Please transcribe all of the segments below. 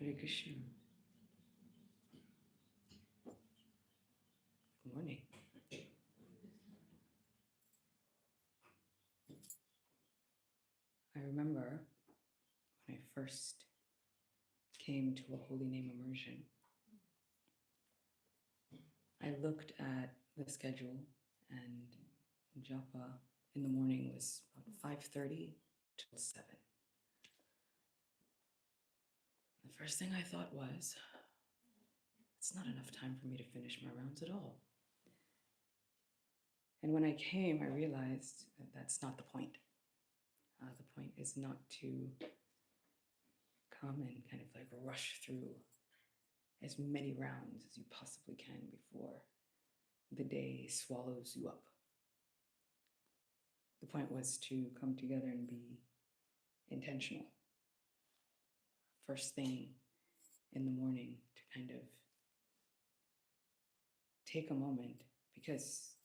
Hare Krishna. Good morning. I remember when I first came to a holy name immersion, I looked at the schedule and Japa in the morning was about 5:30 till 7. The first thing I thought was, it's not enough time for me to finish my rounds at all. And when I came, I realized that that's not the point. The point is not to come and kind of like rush through as many rounds as you possibly can before the day swallows you up. The point was to come together and be intentional. First thing in the morning to kind of take a moment, because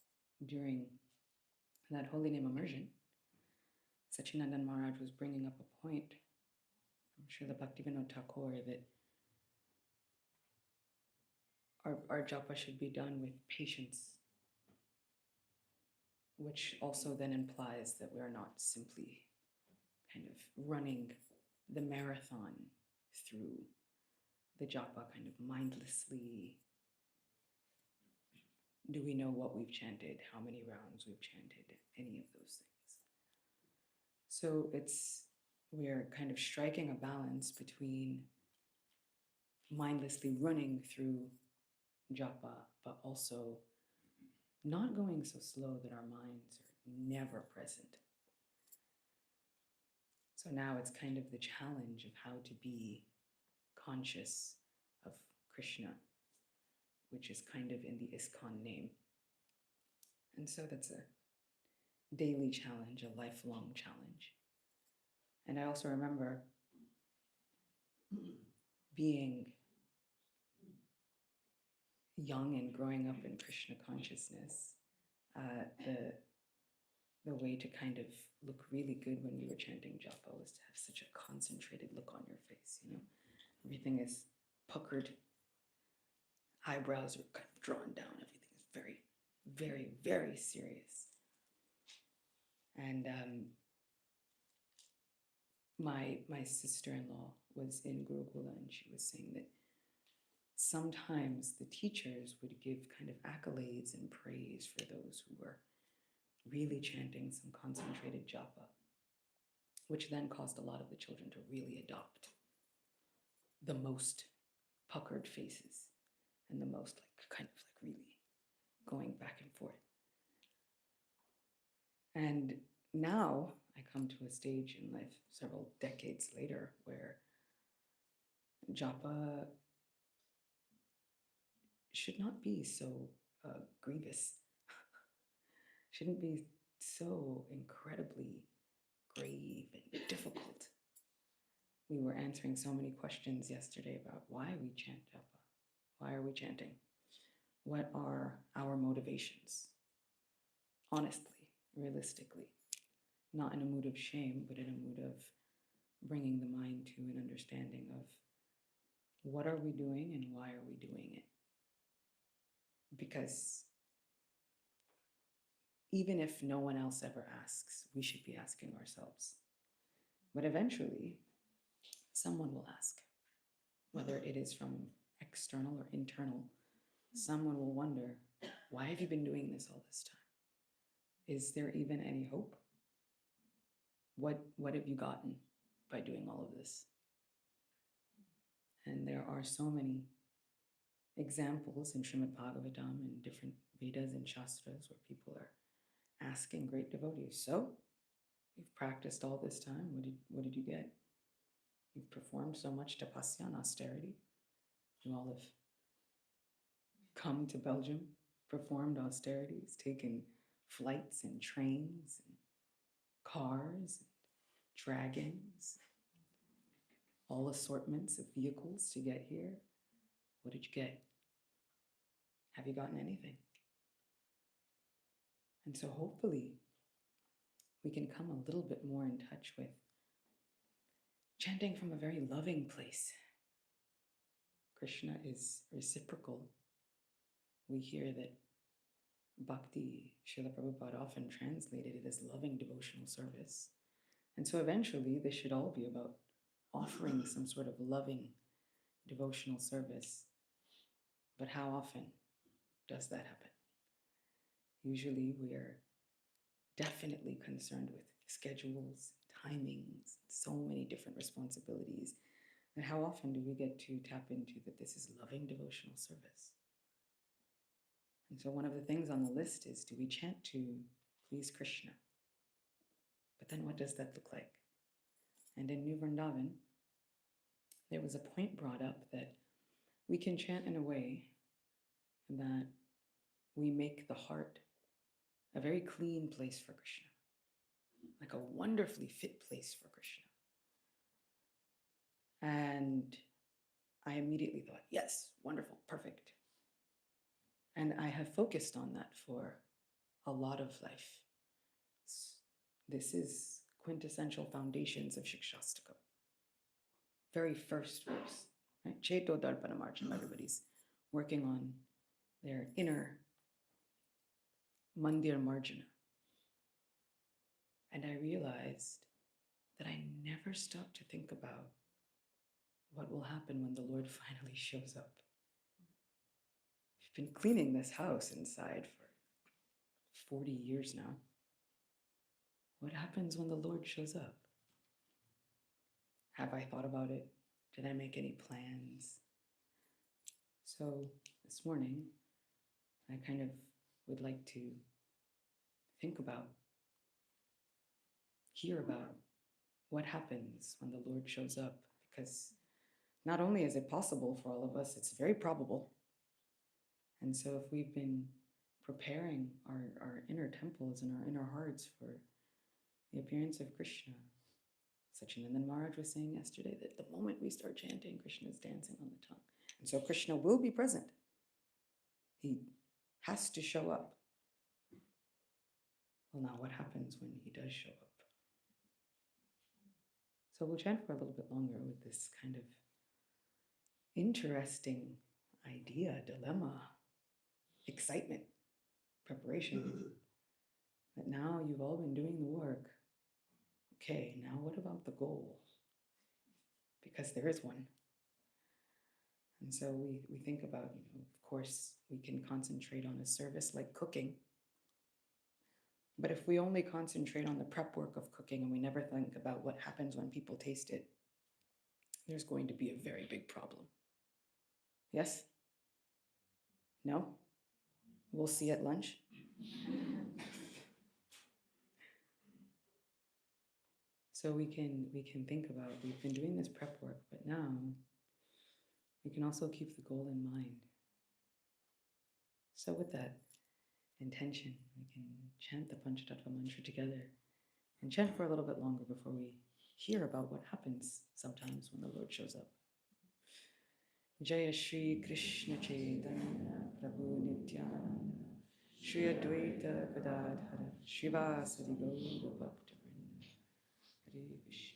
during that holy name immersion, Sacinandana Maharaj was bringing up a point, I'm sure the Bhaktivinoda Thakur, that our japa should be done with patience, which also then implies that we're not simply kind of running the marathon through the japa kind of mindlessly. Do we know what we've chanted, how many rounds we've chanted, any of those things? So we're kind of striking a balance between mindlessly running through japa, but also not going so slow that our minds are never present. So now it's kind of the challenge of how to be conscious of Krishna, which is kind of in the ISKCON name. And so that's a daily challenge, a lifelong challenge. And I also remember being young and growing up in Krishna consciousness, the way to kind of look really good when we were chanting japa was to have such a concentrated look on your face, you know. Everything is puckered, eyebrows are kind of drawn down, everything is very, very, very serious. And my sister-in-law was in Gurukula, and she was saying that sometimes the teachers would give kind of accolades and praise for those who were really chanting some concentrated japa, which then caused a lot of the children to really adopt the most puckered faces and the most like kind of like really going back and forth. And now I come to a stage in life several decades later where japa should not be so grievous, shouldn't be so incredibly grave and difficult. We were answering so many questions yesterday about why we chant japa. Why are we chanting? What are our motivations? Honestly, realistically, not in a mood of shame, but in a mood of bringing the mind to an understanding of what are we doing and why are we doing it? Because even if no one else ever asks, we should be asking ourselves. But eventually, someone will ask, whether it is from external or internal. Someone will wonder, why have you been doing this all this time? Is there even any hope? What have you gotten by doing all of this? And there are so many examples in Srimad Bhagavatam and different Vedas and Shastras where people are asking great devotees, so you've practiced all this time, what did you get? You've performed so much tapasya and austerity. You all have come to Belgium, performed austerities, taken flights and trains and cars and dragons, all assortments of vehicles to get here. What did you get? Have you gotten anything? And so hopefully we can come a little bit more in touch with chanting from a very loving place, Krishna is reciprocal. We hear that Bhakti, Srila Prabhupada often translated it as loving devotional service. And so eventually this should all be about offering some sort of loving devotional service. But how often does that happen? Usually we are definitely concerned with schedules, timings, so many different responsibilities. And how often do we get to tap into that this is loving devotional service? And so one of the things on the list is, do we chant to please Krishna? But then what does that look like? And in New Vrindavan, there was a point brought up that we can chant in a way that we make the heart a very clean place for Krishna, like a wonderfully fit place for Krishna. And I immediately thought, yes, wonderful, perfect. And I have focused on that for a lot of life. This is quintessential foundations of Shikshastakam. Very first verse, right? Cheto Darpana Marjana. Everybody's working on their inner Mandir Marjana. And I realized that I never stopped to think about what will happen when the Lord finally shows up. We've been cleaning this house inside for 40 years now. What happens when the Lord shows up? Have I thought about it? Did I make any plans? So this morning, I kind of would like to think about, hear about what happens when the Lord shows up, because not only is it possible for all of us, it's very probable. And so if we've been preparing our inner temples and our inner hearts for the appearance of Krishna, Sacinandana Maharaj was saying yesterday that the moment we start chanting, Krishna is dancing on the tongue. And so Krishna will be present. He has to show up. Well, now what happens when he does show up? So we'll chant for a little bit longer with this kind of interesting idea, dilemma, excitement, preparation. That now you've all been doing the work. Okay, now what about the goal? Because there is one. And so we think about, of course, we can concentrate on a service like cooking. But if we only concentrate on the prep work of cooking and we never think about what happens when people taste it, there's going to be a very big problem. Yes? No? We'll see at lunch. So we can think about, we've been doing this prep work, but now we can also keep the goal in mind. So with that intention, we can chant the Panchatattva mantra together and chant for a little bit longer before we hear about what happens sometimes when the Lord shows up. Jaya Shri Krishna Chaitanya Prabhu Nityananda Shri Advaita Gadadhara Shivasadi Gaura Bhakta Vrinda Hare Krishna.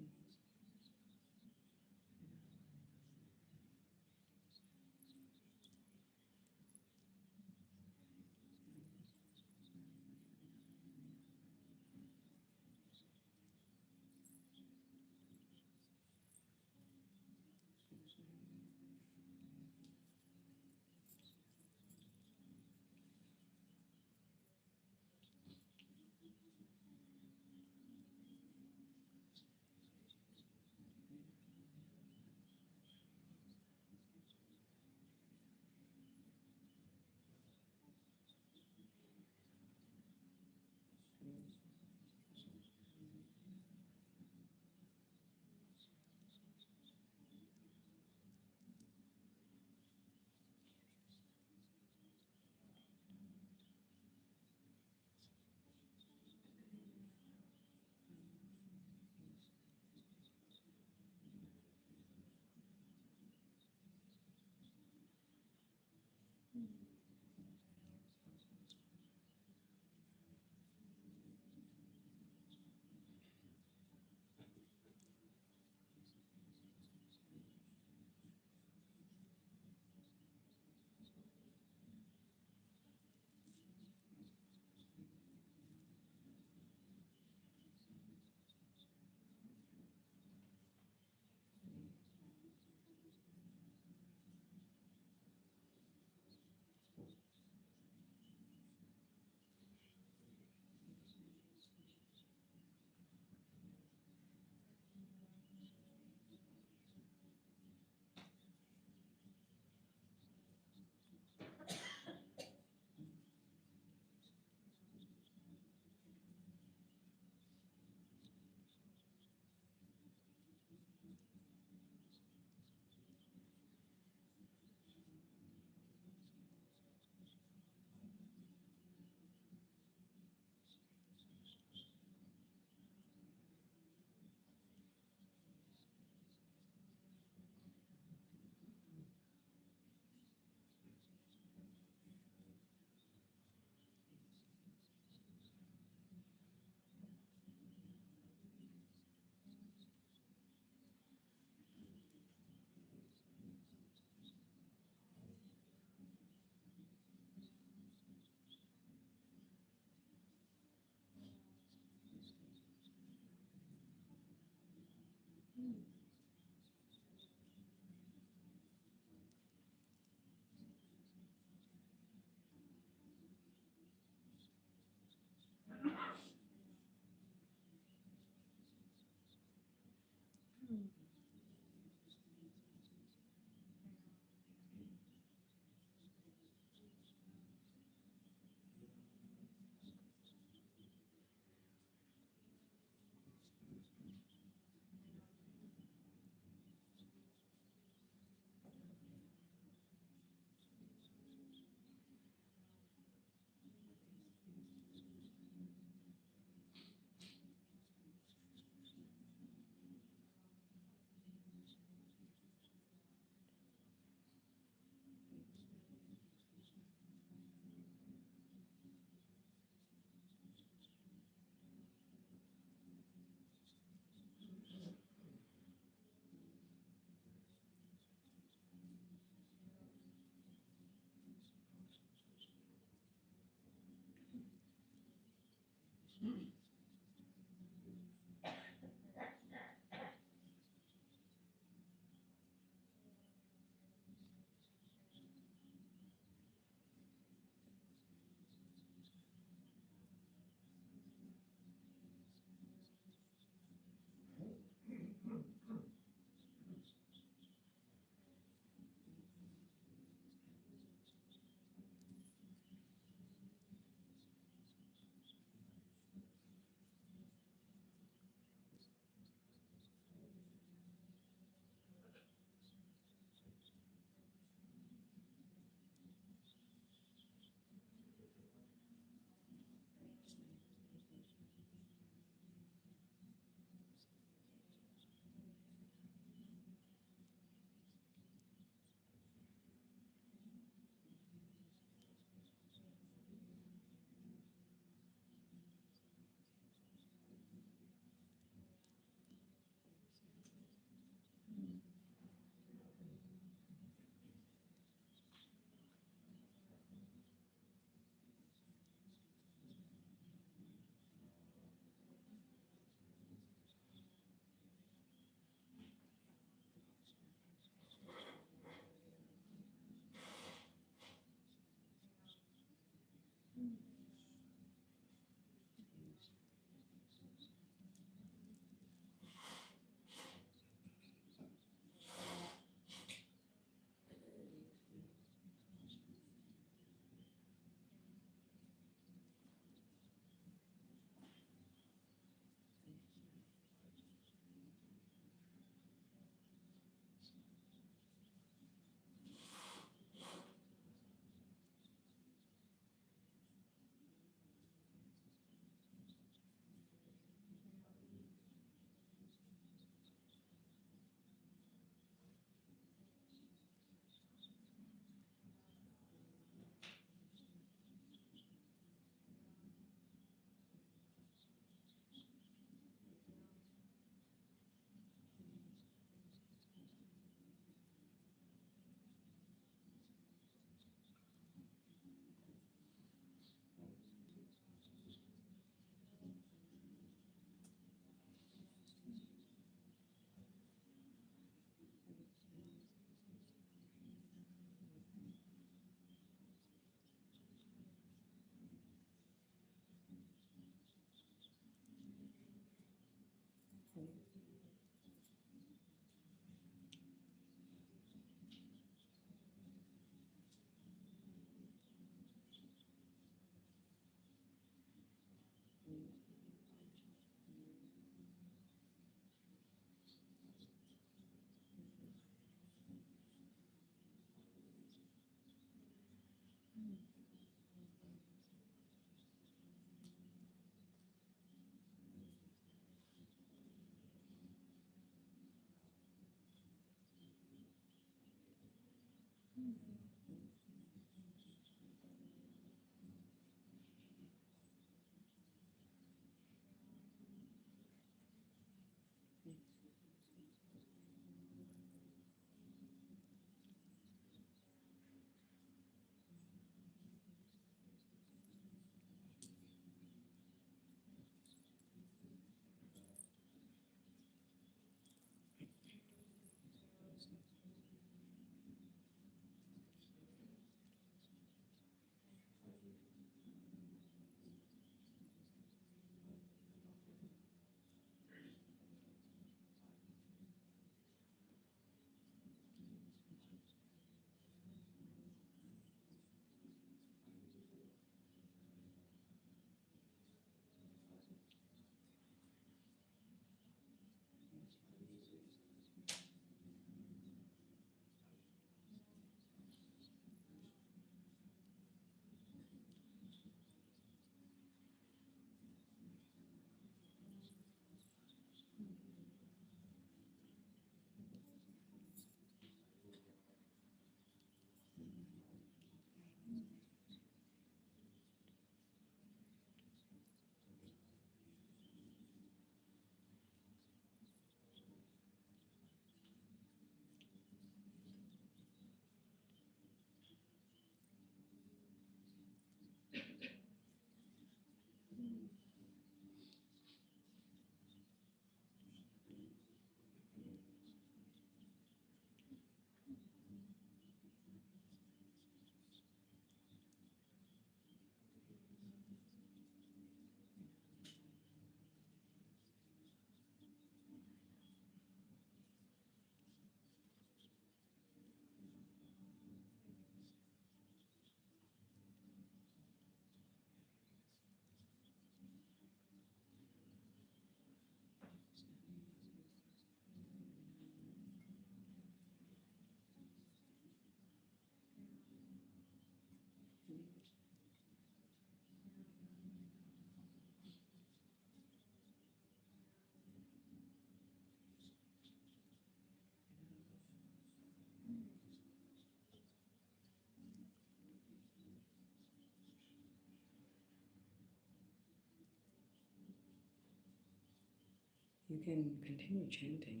You can continue chanting,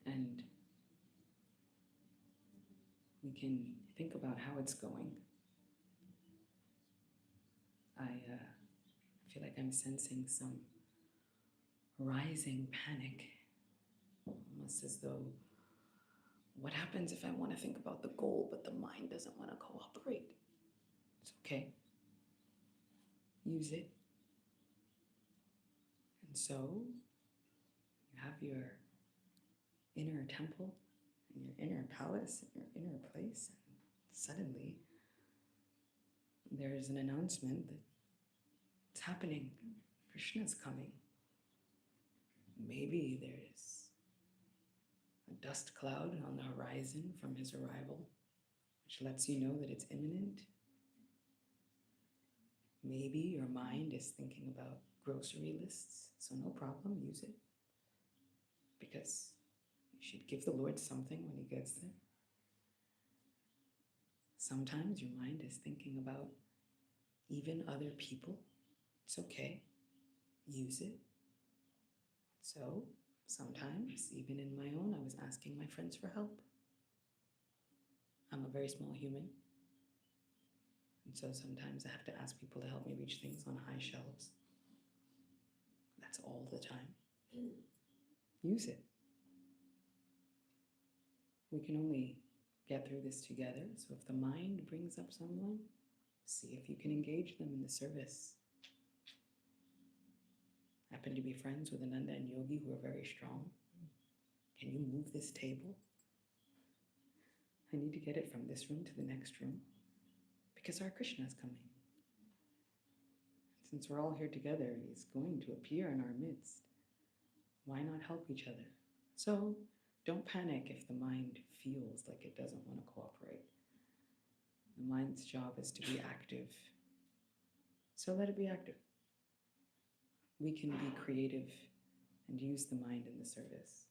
and we can think about how it's going. I feel like I'm sensing some rising panic, almost as though, what happens if I want to think about the goal, but the mind doesn't want to cooperate? It's okay. Use it. And so you have your inner temple and your inner palace and your inner place, and suddenly there's an announcement that it's happening. Krishna's coming. Maybe there's a dust cloud on the horizon from his arrival, which lets you know that it's imminent. Maybe your mind is thinking about grocery lists, so no problem, use it. Because you should give the Lord something when he gets there. Sometimes your mind is thinking about even other people. It's okay, use it. So sometimes, even in my own, I was asking my friends for help. I'm a very small human. And so sometimes I have to ask people to help me reach things on high shelves. That's all the time. Use it. We can only get through this together. So if the mind brings up someone, see if you can engage them in the service. I happen to be friends with Ananda and Yogi who are very strong. Can you move this table? I need to get it from this room to the next room because our Krishna is coming. Since we're all here together, he's going to appear in our midst. Why not help each other? So don't panic if the mind feels like it doesn't want to cooperate. The mind's job is to be active. So let it be active. We can be creative and use the mind in the service.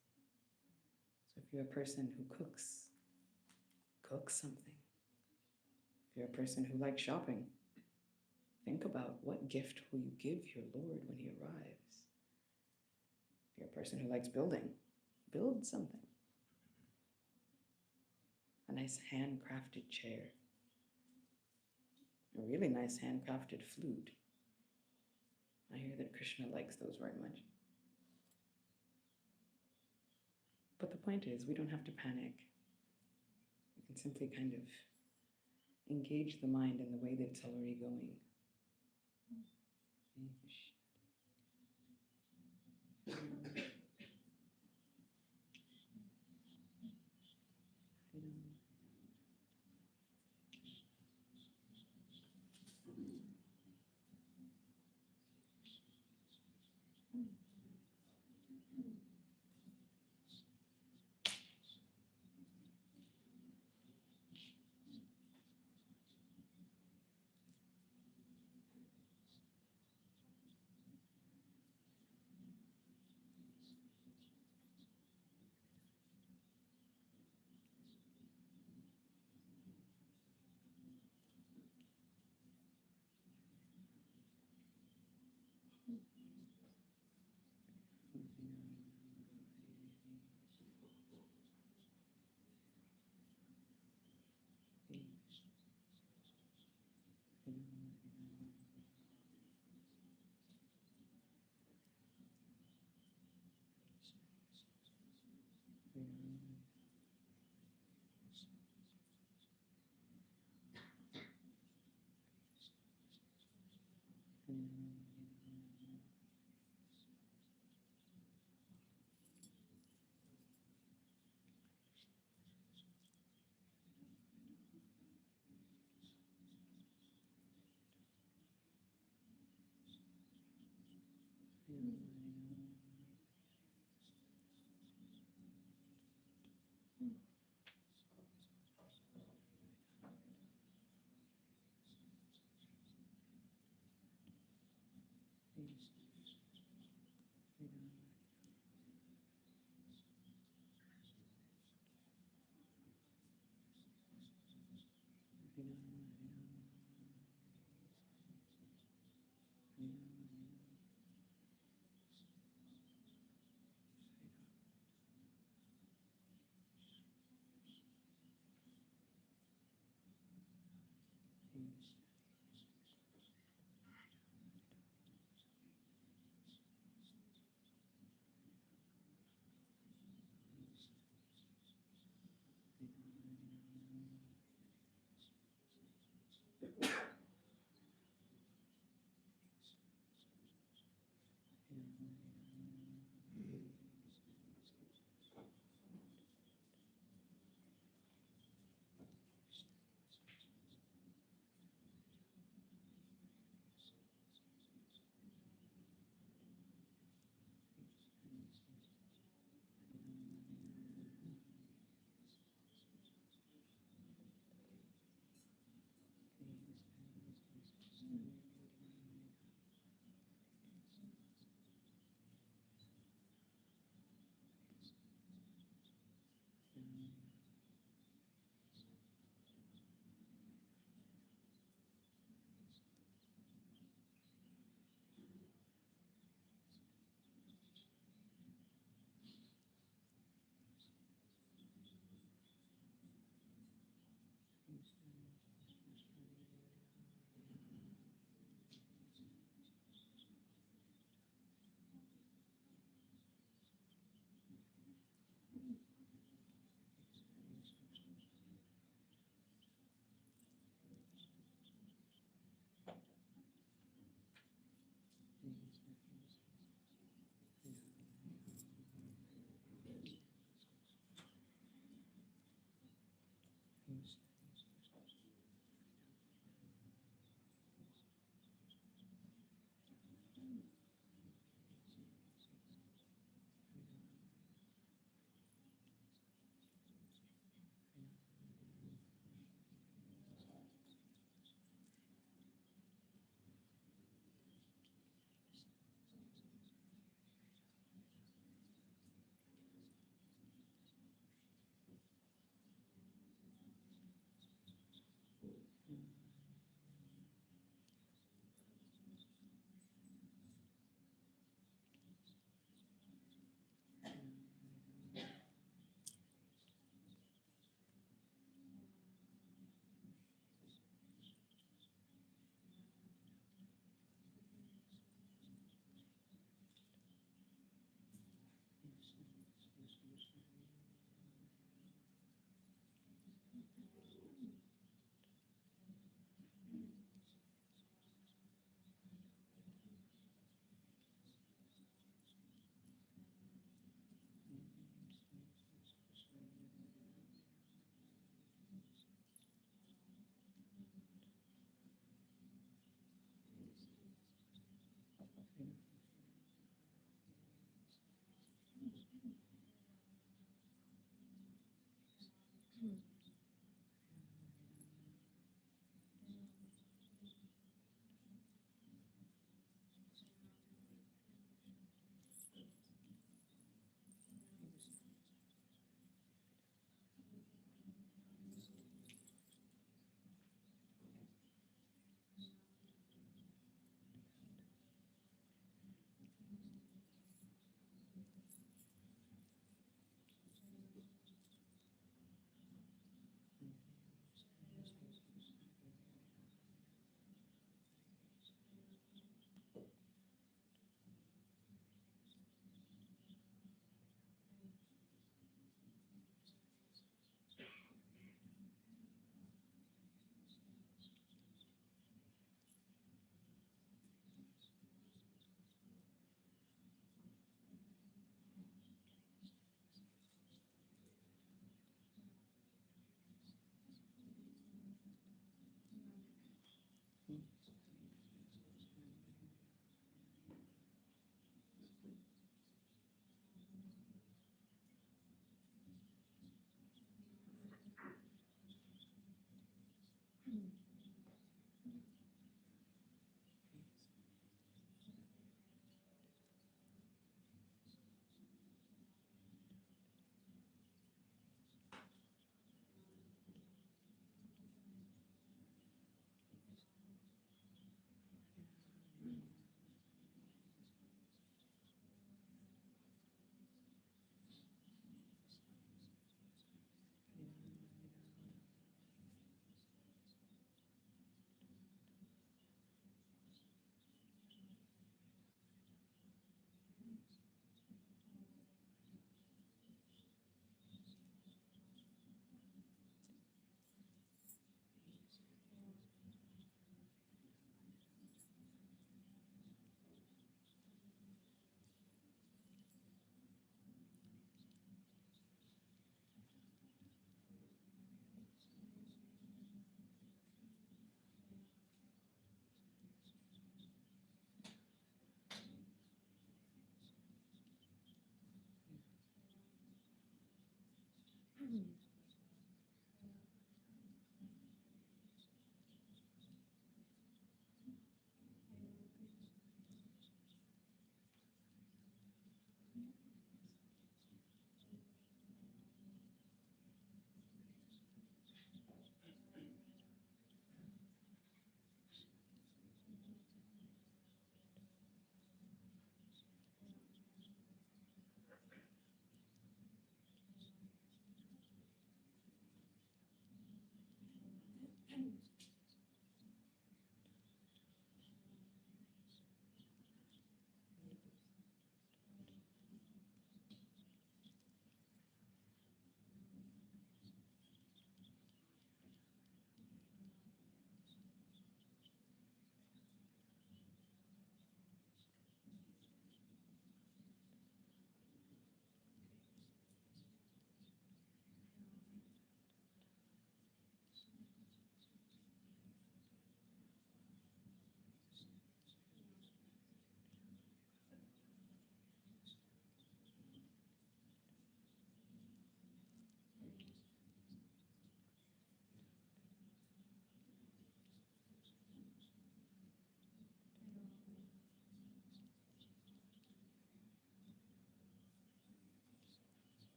So if you're a person who cooks, cook something. If you're a person who likes shopping, think about what gift will you give your Lord when he arrives. If you're a person who likes building, build something. A nice handcrafted chair. A really nice handcrafted flute. I hear that Krishna likes those very much. But the point is, we don't have to panic. We can simply kind of engage the mind in the way that it's already going.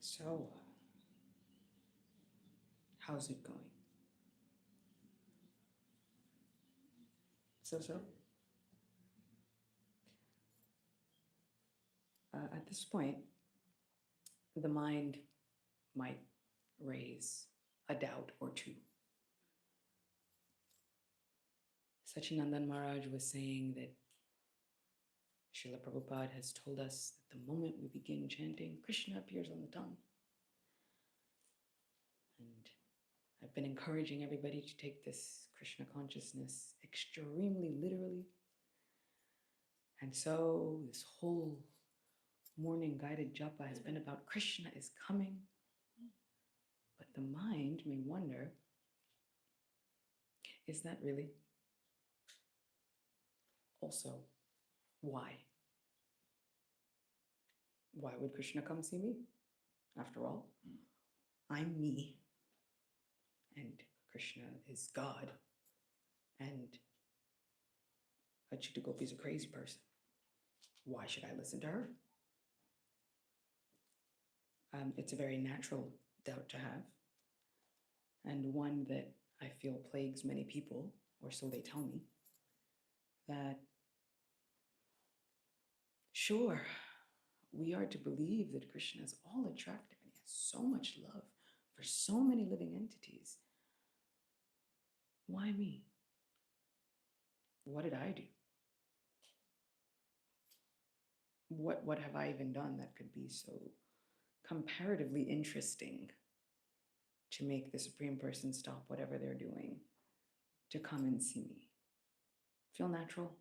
So, how's it going? So. At this point, the mind might raise a doubt or two. Sacinandana Maharaj was saying that Srila Prabhupada has told us that the moment we begin chanting, Krishna appears on the tongue. And I've been encouraging everybody to take this Krishna consciousness extremely literally. And so this whole morning guided japa has been about Krishna is coming. But the mind may wonder, is that really? Also, why? Why would Krishna come see me? After all, I'm me, and Krishna is God, and Acyuta Gopi is a crazy person. Why should I listen to her? It's a very natural doubt to have, and one that I feel plagues many people, or so they tell me, that sure, we are to believe that Krishna is all attractive and he has so much love for so many living entities. Why me? What did I do? What have I even done that could be so comparatively interesting to make the Supreme Person stop whatever they're doing to come and see me? Feel natural?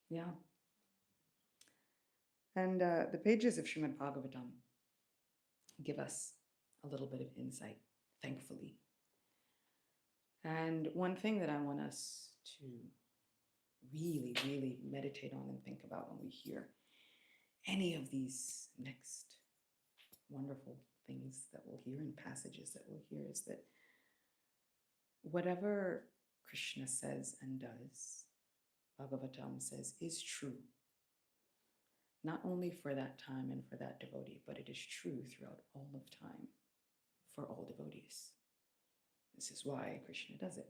Yeah. And the pages of Srimad Bhagavatam give us a little bit of insight, thankfully. And one thing that I want us to really, really meditate on and think about when we hear any of these next wonderful things that we'll hear and passages that we'll hear is that whatever Krishna says and does, Bhagavatam says, is true. Not only for that time and for that devotee, but it is true throughout all of time for all devotees. This is why Krishna does it,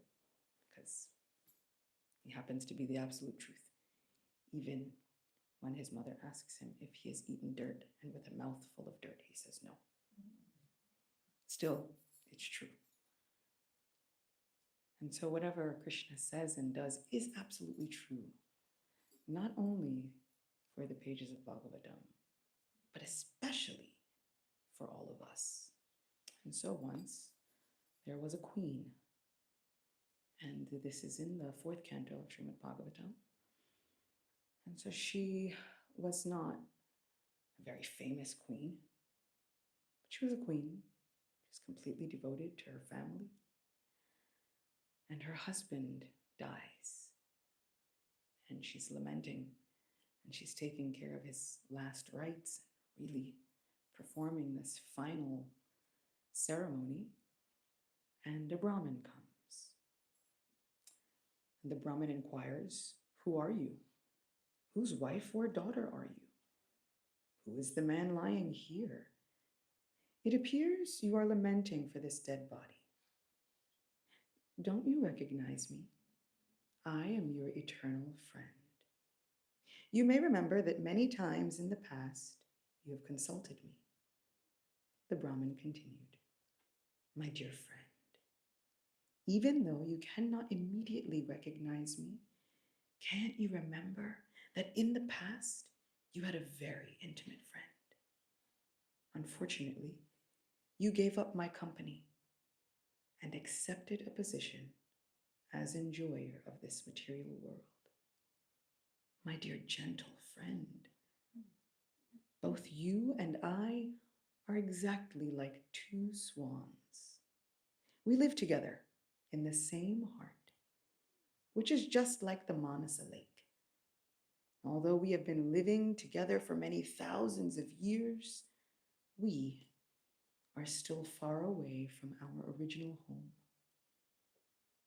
because he happens to be the absolute truth. Even when his mother asks him if he has eaten dirt, and with a mouth full of dirt, he says no. Still, it's true. And so whatever Krishna says and does is absolutely true, not only for the pages of Bhagavatam, but especially for all of us. And so once there was a queen, and this is in the 4th canto of Srimad Bhagavatam. And so she was not a very famous queen, but she was a queen. She was completely devoted to her family. And her husband dies. And she's lamenting, and she's taking care of his last rites, really performing this final ceremony. And a Brahmin comes. And the Brahmin inquires, "Who are you? Whose wife or daughter are you? Who is the man lying here? It appears you are lamenting for this dead body. Don't you recognize me? I am your eternal friend. You may remember that many times in the past you have consulted me. The Brahmin continued, my dear friend, even though you cannot immediately recognize me, can't you remember that in the past you had a very intimate friend? Unfortunately, you gave up my company and accepted a position as enjoyer of this material world. My dear gentle friend, both you and I are exactly like two swans. We live together in the same heart, which is just like the Manasa lake. Although we have been living together for many thousands of years, we are still far away from our original home.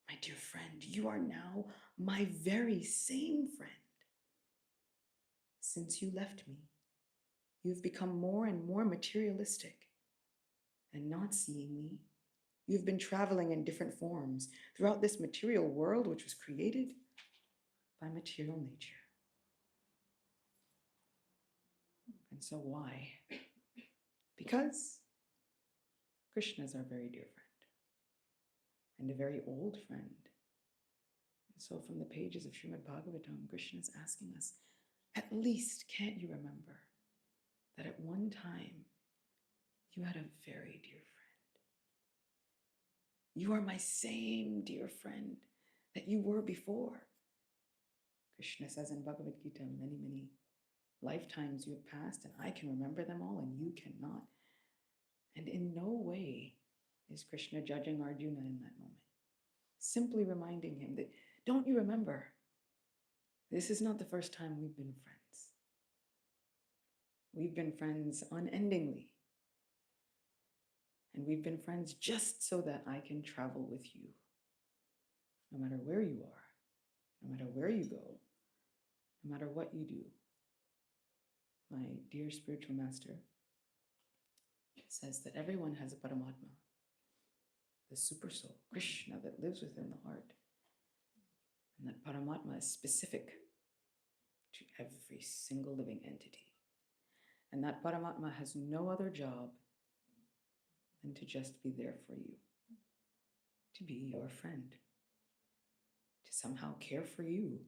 My dear friend, you are now my very same friend. Since you left me, you've become more and more materialistic, and not seeing me, you've been traveling in different forms throughout this material world which was created by material nature. And so why? Because Krishna is our very dear friend and a very old friend. And so from the pages of Srimad Bhagavatam, Krishna is asking us, at least can't you remember that at one time you had a very dear friend? You are my same dear friend that you were before. Krishna says in Bhagavad Gita, many, many lifetimes you have passed, and I can remember them all, and you cannot. And in no way is Krishna judging Arjuna in that moment, simply reminding him that, don't you remember, this is not the first time we've been friends. We've been friends unendingly. And we've been friends just so that I can travel with you, no matter where you are, no matter where you go, no matter what you do. My dear spiritual master says that everyone has a Paramatma, the super soul, Krishna, that lives within the heart. And that Paramatma is specific to every single living entity. And that Paramatma has no other job than to just be there for you, to be your friend, to somehow care for you,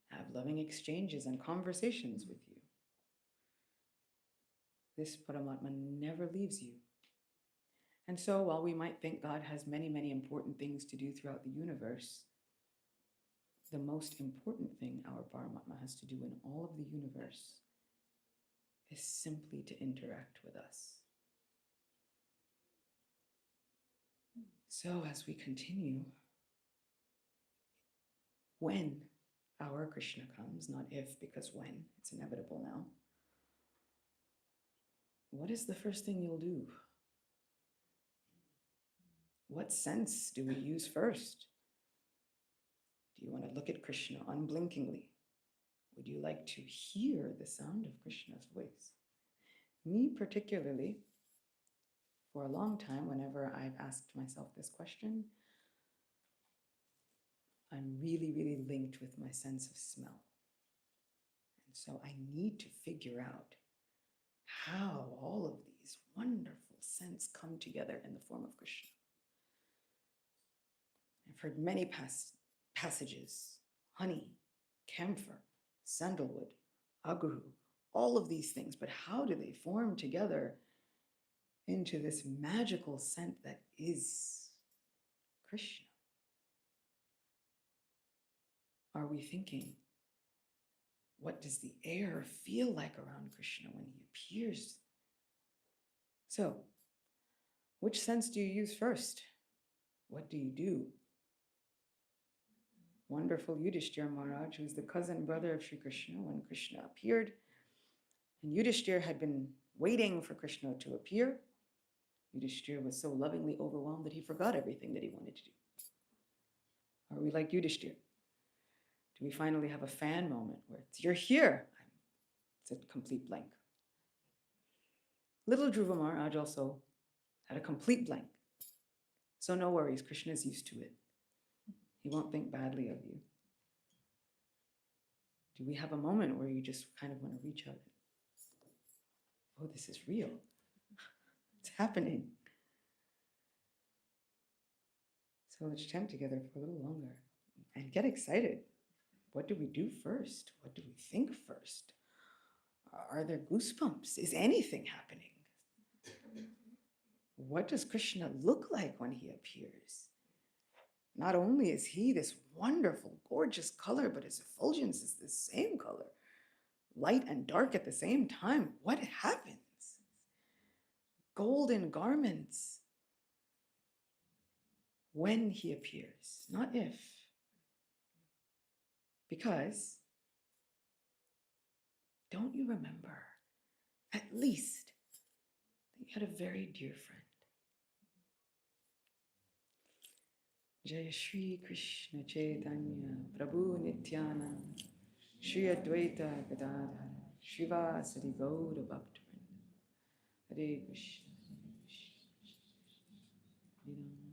have loving exchanges and conversations with you. This Paramatma never leaves you. And so while we might think God has many, many important things to do throughout the universe, the most important thing our Paramatma has to do in all of the universe is simply to interact with us. So as we continue, when our Krishna comes, not if, because when, it's inevitable now, what is the first thing you'll do? What sense do we use first? Do you want to look at Krishna unblinkingly? Would you like to hear the sound of Krishna's voice? Me particularly, for a long time, whenever I've asked myself this question, I'm really, really linked with my sense of smell. And so I need to figure out how all of these wonderful scents come together in the form of Krishna. I've heard many passages, honey, camphor, sandalwood, agru, all of these things, but how do they form together into this magical scent that is Krishna? Are we thinking, what does the air feel like around Krishna when he appears? So, which sense do you use first? What do you do? Wonderful Yudhishthira Maharaj, who's the cousin brother of Sri Krishna, when Krishna appeared, and Yudhishthira had been waiting for Krishna to appear. Yudhishthira was so lovingly overwhelmed that he forgot everything that he wanted to do. Are we like Yudhishthira? Do we finally have a fan moment where it's, you're here? It's a complete blank. Little Dhruva Maharaj also had a complete blank. So no worries, Krishna is used to it. He won't think badly of you. Do we have a moment where you just kind of want to reach out? Oh, this is real. It's happening. So let's chant together for a little longer and get excited. What do we do first? What do we think first? Are there goosebumps? Is anything happening? What does Krishna look like when he appears? Not only is he this wonderful, gorgeous color, but his effulgence is the same color. Light and dark at the same time. What happens? Golden garments. When he appears, not if. Because, don't you remember, at least, that you had a very dear friend? Jaya Shri Krishna Chaitanya Prabhu Nityananda Shri Advaita Gadadhara Srivasadi Gaura Bhaktivinoda Hare Krishna Hare Rama.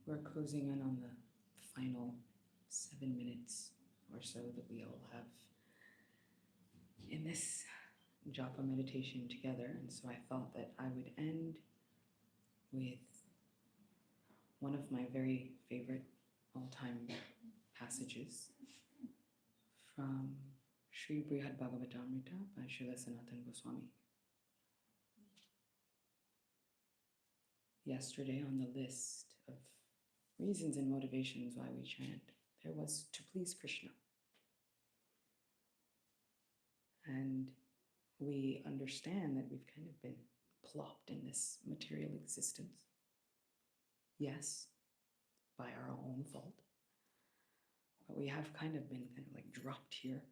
We're closing in on the final 7 minutes or so that we all have in this Japa meditation together. And so I thought that I would end with one of my very favorite all-time passages from Sri Brihad Bhagavatamrita by Srila Sacinandana Swami. Yesterday on the list of reasons and motivations why we chant, there was to please Krishna. And we understand that we've kind of been plopped in this material existence. Yes, by our own fault. But we have kind of been like dropped here.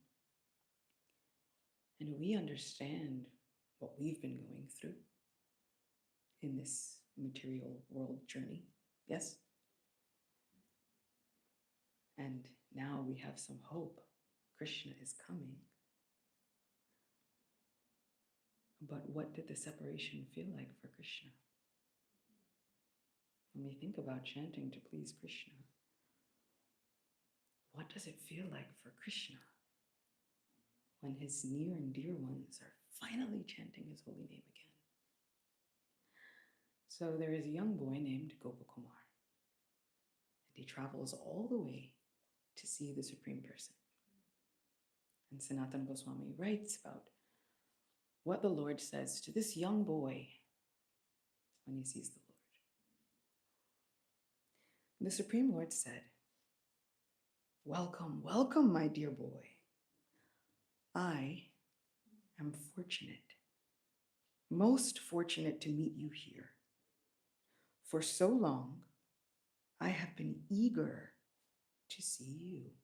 And we understand what we've been going through in this material world journey. Yes? And now we have some hope. Krishna is coming. But what did the separation feel like for Krishna? When we think about chanting to please Krishna, what does it feel like for Krishna when his near and dear ones are finally chanting his holy name again? So there is a young boy named Gopi, and he travels all the way to see the Supreme Person. And Sanatana Goswami writes about what the Lord says to this young boy when he sees the Lord. The Supreme Lord said, "Welcome, welcome, my dear boy. I am fortunate, most fortunate to meet you here. For so long, I have been eager to see you.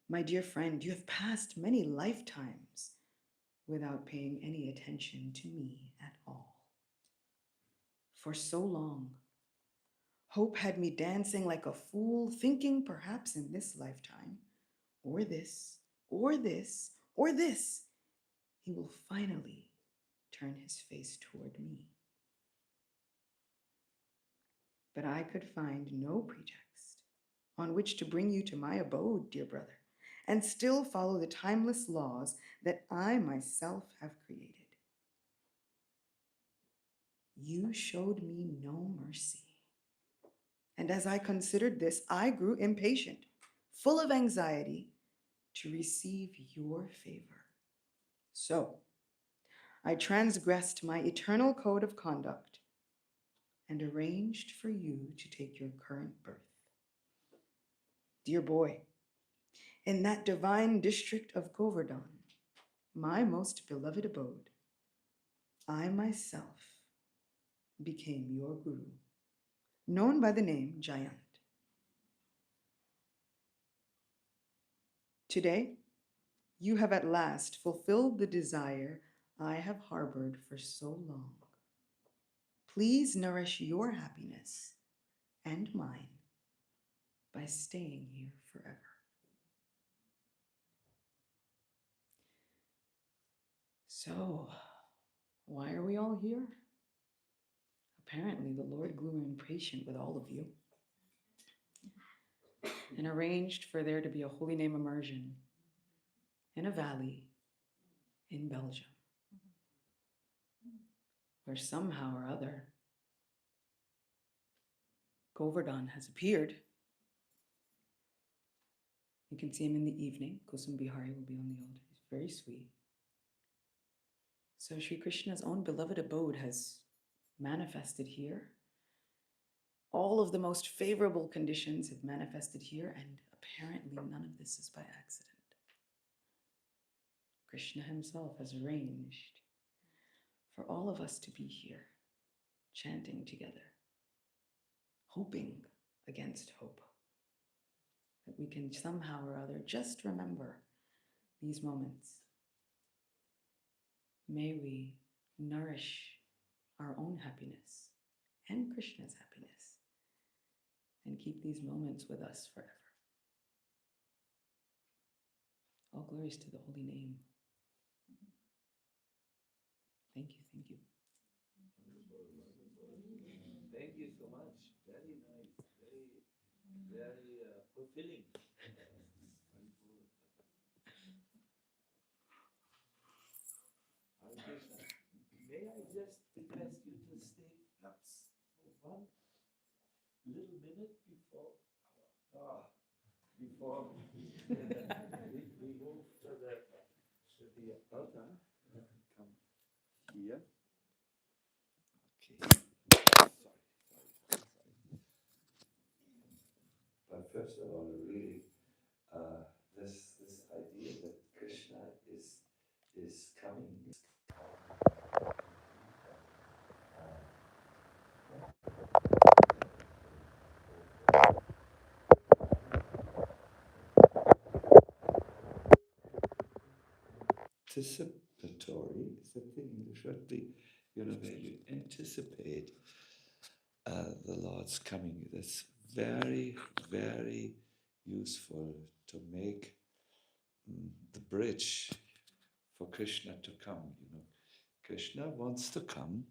My dear friend, you have passed many lifetimes without paying any attention to me at all. For so long, hope had me dancing like a fool, thinking perhaps in this lifetime, or this, or this, or this, he will finally turn his face toward me. But I could find no pretext on which to bring you to my abode, dear brother, and still follow the timeless laws that I myself have created. You showed me no mercy. And as I considered this, I grew impatient, full of anxiety to receive your favor. So I transgressed my eternal code of conduct and arranged for you to take your current birth. Dear boy, in that divine district of Govardhan, my most beloved abode, I myself became your guru, known by the name Jayant. Today, you have at last fulfilled the desire I have harbored for so long. Please nourish your happiness and mine by staying here forever." So, why are we all here? Apparently, the Lord grew impatient with all of you and arranged for there to be a holy name immersion in a valley in Belgium, where somehow or other Govardhan has appeared. You can see him in the evening. Kusum Bihari will be on the altar. He's very sweet. So Sri Krishna's own beloved abode has manifested here. All of the most favorable conditions have manifested here, and apparently none of this is by accident. Krishna himself has arranged for all of us to be here, chanting together, hoping against hope, that we can somehow or other just remember these moments. May we nourish our own happiness and Krishna's happiness and keep these moments with us forever. All glories to the holy name. Thank you, thank you. fulfilling. May I just request you to stay perhaps for 1 little minute before we move to the altar. Come here. Okay. Sorry. But first of all, really, this idea that Krishna is coming. Anticipatory is the thing in English, right? Where you anticipate the Lord's coming. That's very, very useful to make the bridge for Krishna to come. Krishna wants to come,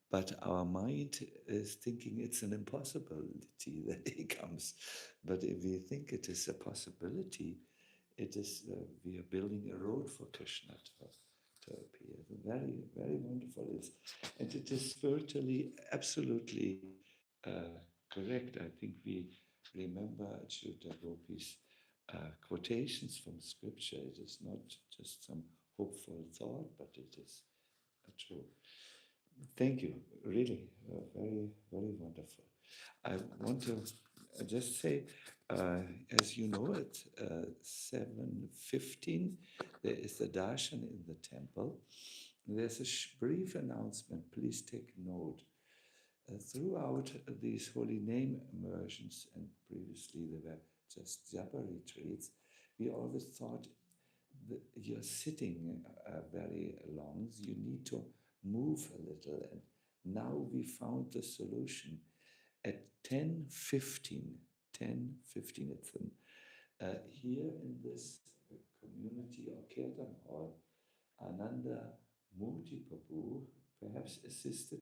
but our mind is thinking it's an impossibility that he comes. But if we think it is a possibility, it is we are building a road for Krishna to appear. Very, very wonderful. And it is spiritually absolutely correct. I think we remember Acyuta Gopi's quotations from scripture. It is not just some hopeful thought, but it is true. Thank you. Really, very, very wonderful. I want to just say, as you know, at 7:15, there is the darshan in the temple. There's a brief announcement. Please take note. Throughout these holy name immersions, and previously they were just Japa retreats, we always thought that you're sitting very long, so you need to move a little. And now we found the solution. At 10:15, it's here in this community or kirtan hall, Ananda Murti Prabhu, perhaps assisted